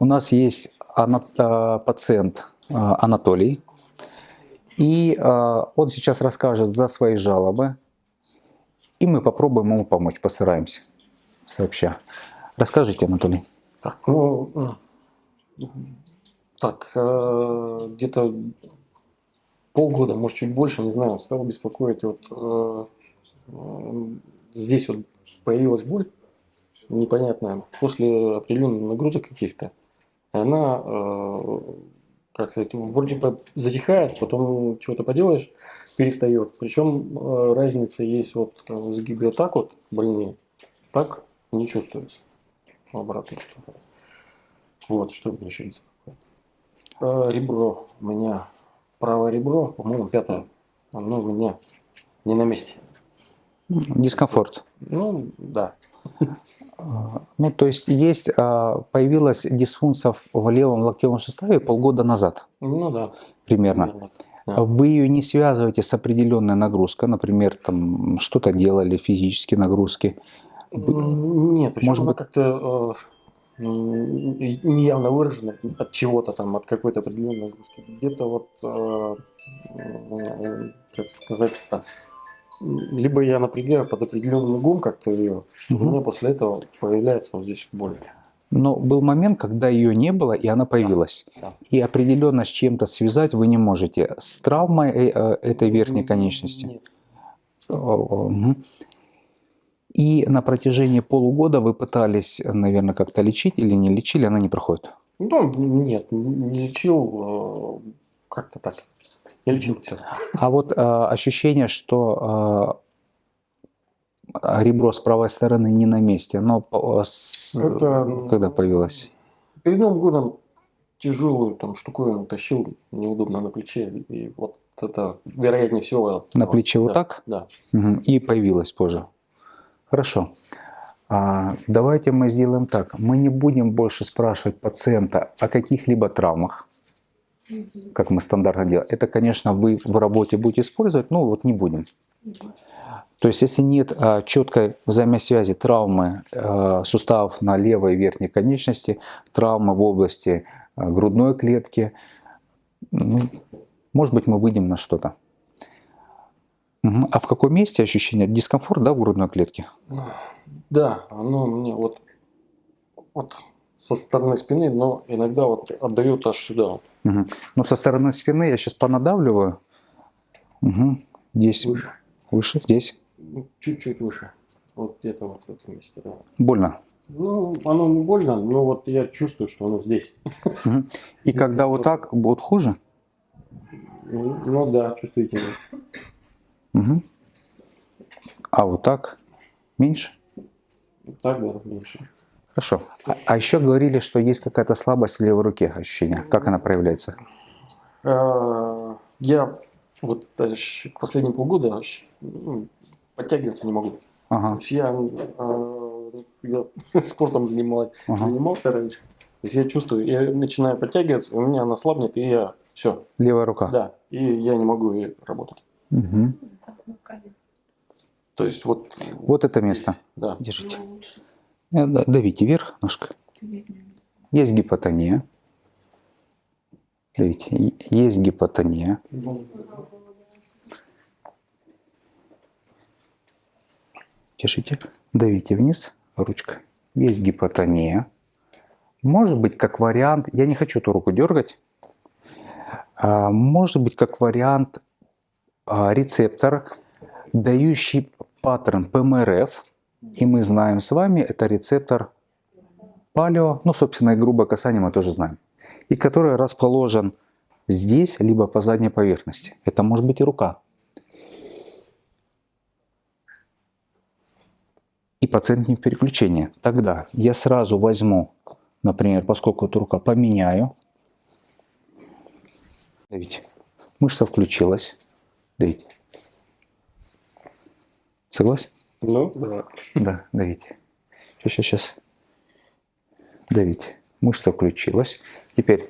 У нас есть пациент Анатолий, и он сейчас расскажет за свои жалобы, и мы попробуем ему помочь, постараемся сообща. Расскажите, Анатолий. Так, где-то полгода, может чуть больше, не знаю, стал беспокоить. Здесь вот появилась боль непонятная после определенных нагрузок каких-то. Она, как сказать, вроде бы затихает, потом чего-то поделаешь, перестает. Причем разница есть вот в сгибе вот так вот больнее, так не чувствуется в обратную сторону. Вот, что мне еще есть. Ребро у меня, правое ребро, по-моему, пятое, оно у меня не на месте. Дискомфорт. Ну, да. Ну, то есть появилась дисфункция в левом локтевом суставе полгода назад. Ну, да. Примерно. Да. Вы ее не связываете с определенной нагрузкой, например, там что-то делали, физические нагрузки? Нет, причем Может она быть, как-то неявно выражена от чего-то там, от какой-то определенной нагрузки. Где-то вот, как сказать-то, либо я напрягаю под определенным углом как-то ее, у меня после этого появляется вот здесь боль. но был момент, когда ее не было, и она появилась. Да. И определенно с чем-то связать вы не можете. С травмой этой верхней конечности? Нет. И на протяжении полугода вы пытались, наверное, как-то лечить или не лечили, она не проходит? Ну, нет, не лечил, как-то так. Не лечил, все. А вот ощущение, что ребро с правой стороны не на месте, но когда появилось? Перед Новым годом тяжелую там штуковину тащил, неудобно на плече, и вот это, вероятнее всего... На плече вот так? Да. Угу. И появилось позже. Хорошо. Давайте мы сделаем так. Мы не будем больше спрашивать пациента о каких-либо травмах, как мы стандартно делаем. Это, конечно, вы в работе будете использовать, но вот не будем. То есть, если нет четкой взаимосвязи травмы суставов на левой верхней конечности, травмы в области грудной клетки, может быть, мы выйдем на что-то. А в каком месте ощущение? Дискомфорт, да, в грудной клетке? Да, оно мне вот со стороны спины, но иногда вот отдает аж сюда. Угу. Но со стороны спины я сейчас понадавливаю. Угу. Здесь. Выше. Выше, здесь. Чуть-чуть выше. Вот где-то вот в этом месте. Да. Больно? Ну, оно не больно, но вот я чувствую, что оно здесь. Угу. И когда вот так, будет хуже? Ну да, чувствительно. Угу. А вот так меньше? Так, да, меньше. Хорошо. А еще говорили, что есть какая-то слабость в левой руке, ощущение. Как она проявляется? Я вот последние полгода подтягиваться не могу. Ага. То есть я спортом занимался раньше. То есть я чувствую, я начинаю подтягиваться, у меня она слабнет, и я все. Левая рука? Да, и я не могу ей работать. Угу. То есть вот... Вот это место. Здесь, да. Держите. Давите вверх ножкой. Есть гипотония. Давите. Есть гипотония. Держите. Давите вниз ручкой. Есть гипотония. Может быть, как вариант, я не хочу эту руку дергать, может быть, как вариант рецептор, дающий паттерн ПМРФ, и мы знаем с вами, это рецептор палео, ну, собственно, и грубое касание мы тоже знаем, и который расположен здесь, либо по задней поверхности. Это может быть и рука. И пациент не в переключении. Тогда я сразу возьму, например, поскольку эта рука, поменяю. Давите. Мышца включилась. Давите. Согласен? Ну, да. Да, давите. Сейчас. Давите. Мышца включилась. Теперь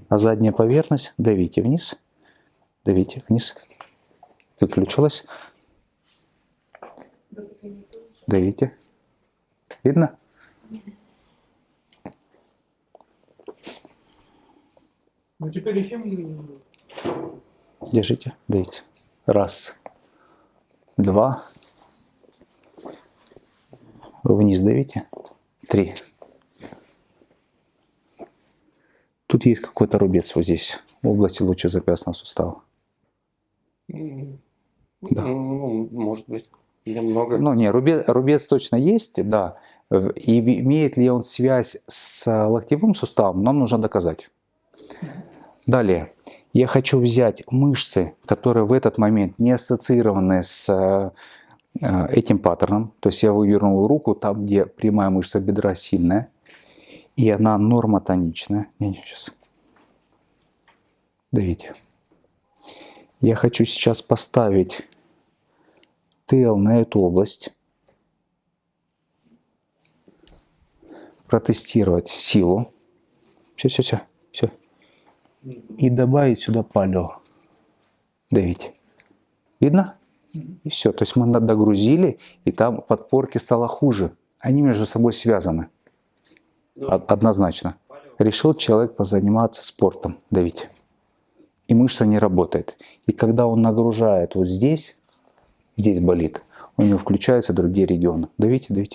задняя поверхность. Давите вниз. Давите вниз. Выключилась. Давите. Видно? Ну теперь ищем. Держите, давите. Раз, два. Вниз давите. Три. Тут есть какой-то рубец вот здесь, в области лучезапястного сустава. Да. Ну, может быть. Немного. Ну, не, рубец точно есть, да. И имеет ли он связь с локтевым суставом, нам нужно доказать. Далее. Я хочу взять мышцы, которые в этот момент не ассоциированы с этим паттерном. То есть я вывернул руку там, где прямая мышца бедра сильная, и она нормотоничная. Сейчас. Давите. Я хочу сейчас поставить ТЛ на эту область, протестировать силу. Все. И добавить сюда палео. Давите. Видно? И все. То есть мы догрузили, и там подпорки стало хуже. Они между собой связаны. Однозначно. Решил человек позаниматься спортом. Давите. И мышца не работает. И когда он нагружает вот здесь болит, у него включаются другие регионы. Давите.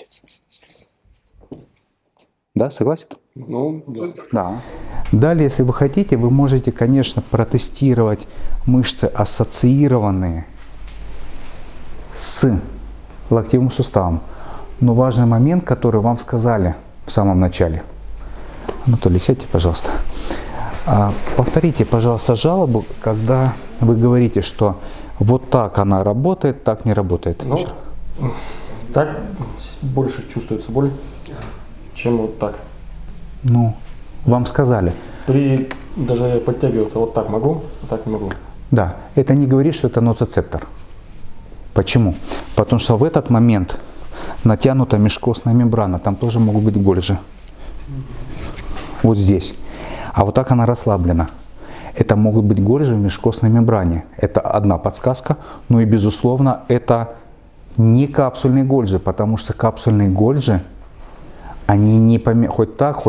Да, согласен? Ну, да. Да. Далее, если вы хотите, вы можете, конечно, протестировать мышцы, ассоциированные с локтевым суставом. Но важный момент, который вам сказали в самом начале. Анатолий, сядьте, пожалуйста. Повторите, пожалуйста, жалобу, когда вы говорите, что вот так она работает, так не работает. Ну, так больше чувствуется боль, чем вот так. Ну, вам сказали. Даже подтягиваться вот так могу, а так не могу. Да, это не говорит, что это ноцицептор. Почему? Потому что в этот момент натянута межкостная мембрана, там тоже могут быть гольжи. Вот здесь. А вот так она расслаблена. Это могут быть гольжи в межкостной мембране. Это одна подсказка. Ну и безусловно, это не капсульные гольжи, потому что капсульные гольжи, они не хоть так,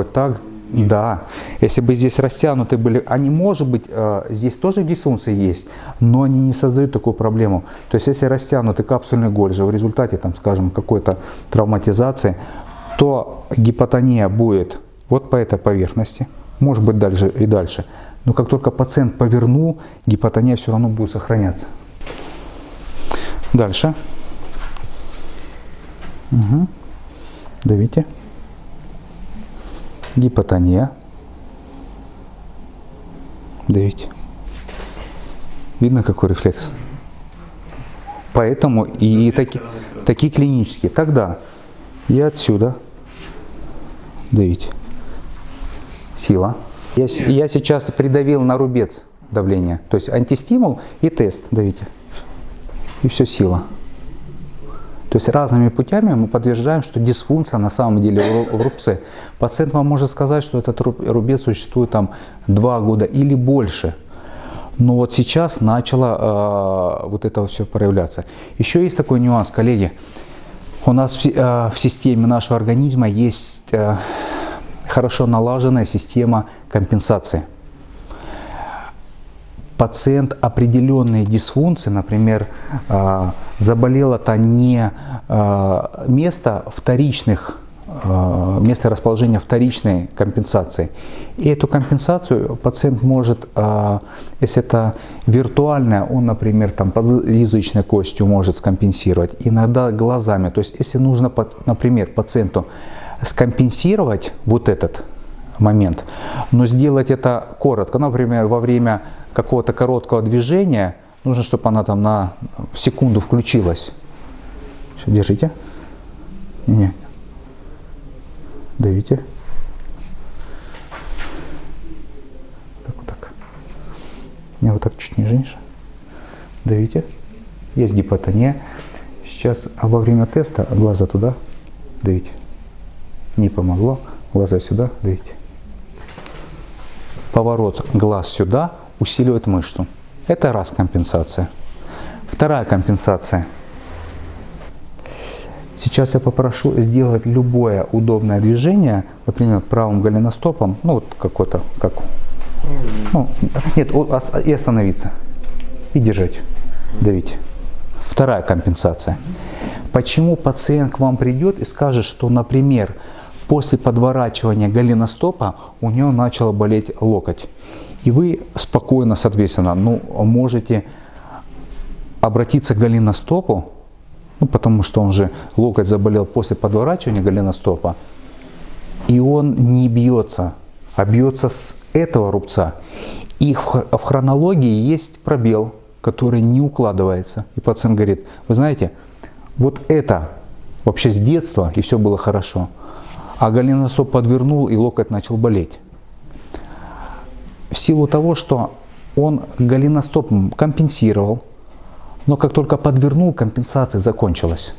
да. Если бы здесь растянуты были, они, может быть, здесь тоже дисфункция есть, но они не создают такую проблему. То есть, если растянуты капсульные гольжи в результате, там, скажем, какой-то травматизации, то гипотония будет вот по этой поверхности, может быть, дальше и дальше. Но как только пациент повернул, гипотония все равно будет сохраняться. Дальше. Угу. Давите. Гипотония. Давите. Видно, какой рефлекс? Поэтому и такие клинические. Тогда и отсюда давите. Сила. Я сейчас придавил на рубец давление. То есть антистимул и тест. Давите. И все, сила. То есть разными путями мы подтверждаем, что дисфункция на самом деле в рубце. Пациент вам может сказать, что этот рубец существует там 2 года или больше. Но вот сейчас начало вот это все проявляться. Еще есть такой нюанс, коллеги. У нас в системе нашего организма есть хорошо налаженная система компенсации. Пациент определенные дисфункции, например, заболело-то не место расположения вторичной компенсации. И эту компенсацию пациент может, если это виртуальная, он, например, там, подъязычной костью может скомпенсировать, иногда глазами. То есть, если нужно, например, пациенту скомпенсировать вот этот момент, но сделать это коротко, например, во время какого-то короткого движения, нужно, чтобы она там на секунду включилась. Сейчас, держите. Не. Давите. Так. Не, вот так чуть ниже. Давите. Есть гипотония. Сейчас, а во время теста глаза туда. Давите. Не помогло. Глаза сюда. Давите. Поворот глаз сюда усиливает мышцу. Это раз компенсация. Вторая компенсация. Сейчас я попрошу сделать любое удобное движение, например, правым голеностопом, ну вот какой-то, как Ну, нет, и остановиться. И держать. Давить. Вторая компенсация. Почему пациент к вам придет и скажет, что, например, после подворачивания голеностопа у него начало болеть локоть. И вы спокойно, соответственно, можете обратиться к голеностопу, потому что он же локоть заболел после подворачивания голеностопа, и он не бьется, а бьется с этого рубца. И в хронологии есть пробел, который не укладывается. И пациент говорит: вы знаете, вот это вообще с детства, и все было хорошо. А голеностоп подвернул, и локоть начал болеть. В силу того, что он голеностоп компенсировал, но как только подвернул, компенсация закончилась.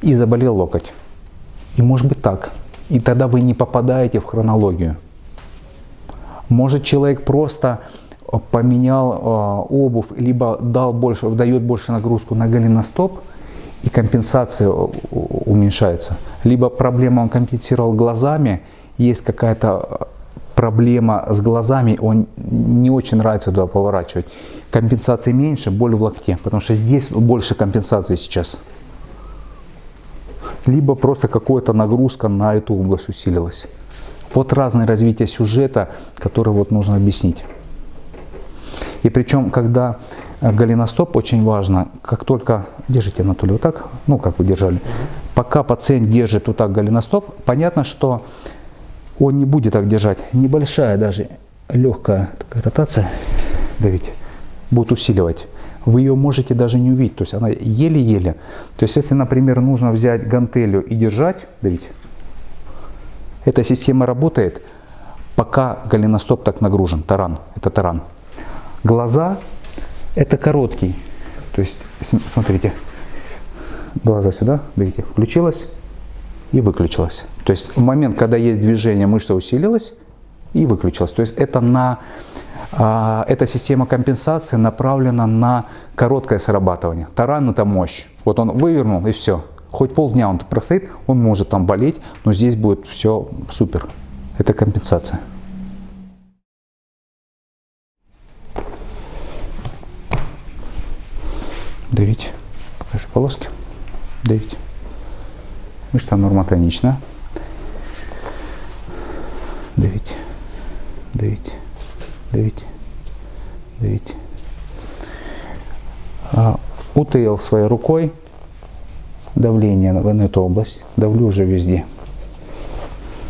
И заболел локоть. И может быть так. И тогда вы не попадаете в хронологию. Может, человек просто поменял обувь, либо дает больше нагрузку на голеностоп, и компенсация уменьшается. Либо проблема он компенсировал глазами, есть какая-то проблема с глазами, он не очень нравится туда поворачивать. Компенсации меньше, боль в локте, потому что здесь больше компенсации сейчас. Либо просто какая-то нагрузка на эту область усилилась. Вот разное развитие сюжета, которое вот нужно объяснить. И причем, когда голеностоп, очень важно, как только, держите, Анатолий, вот так, как вы держали, пока пациент держит вот так голеностоп, понятно, что он не будет так держать. Небольшая даже легкая такая ротация, давите, будет усиливать. Вы ее можете даже не увидеть, то есть она еле-еле. То есть если, например, нужно взять гантелью и держать, давите, эта система работает, пока голеностоп так нагружен, таран, это таран. Глаза – это короткий, то есть, смотрите, глаза сюда, видите, включилась и выключилась. То есть в момент, когда есть движение, мышца усилилась и выключилась. То есть это эта система компенсации направлена на короткое срабатывание. Таран – это мощь. Вот он вывернул и все. Хоть полдня он простоит, он может там болеть, но здесь будет все супер. Это компенсация. Давить. Покажи полоски. Давить. Мышца нормотонична. Давить. Давить. Давить. Давить. УТЛ своей рукой. Давление в эту область. Давлю уже везде.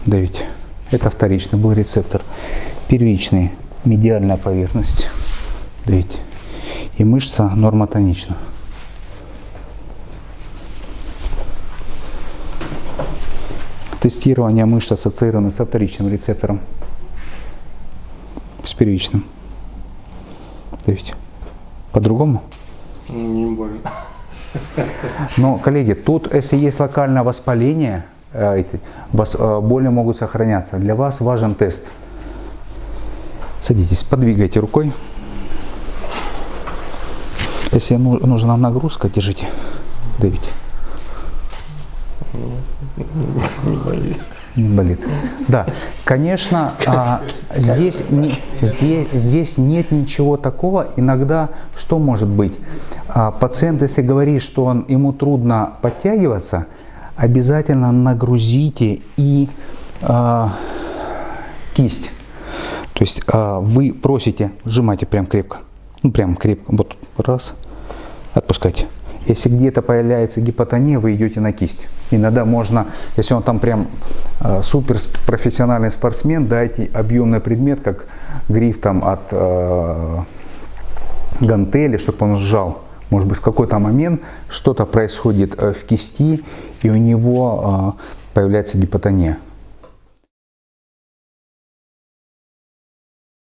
Давить. Это вторичный был рецептор. Первичный. Медиальная поверхность. Давить. И мышца нормотонична. Тестирование мышц ассоциировано со вторичным рецептором. С первичным. Давите. По-другому? Не больно. Но, коллеги, тут, если есть локальное воспаление, боли могут сохраняться. Для вас важен тест. Садитесь, подвигайте рукой. Если нужна нагрузка, держите, давите. Не болит. Не болит. Да, конечно, здесь нет ничего такого. Иногда что может быть? Пациент, если говорит, что ему трудно подтягиваться, обязательно нагрузите и кисть. То есть вы просите, сжимайте прям крепко. Прям крепко. Вот раз. Отпускайте. Если где-то появляется гипотония, вы идете на кисть. Иногда можно, если он там прям супер профессиональный спортсмен, дайте объемный предмет, как гриф там от гантели, чтобы он сжал. Может быть, в какой-то момент что-то происходит в кисти, и у него появляется гипотония.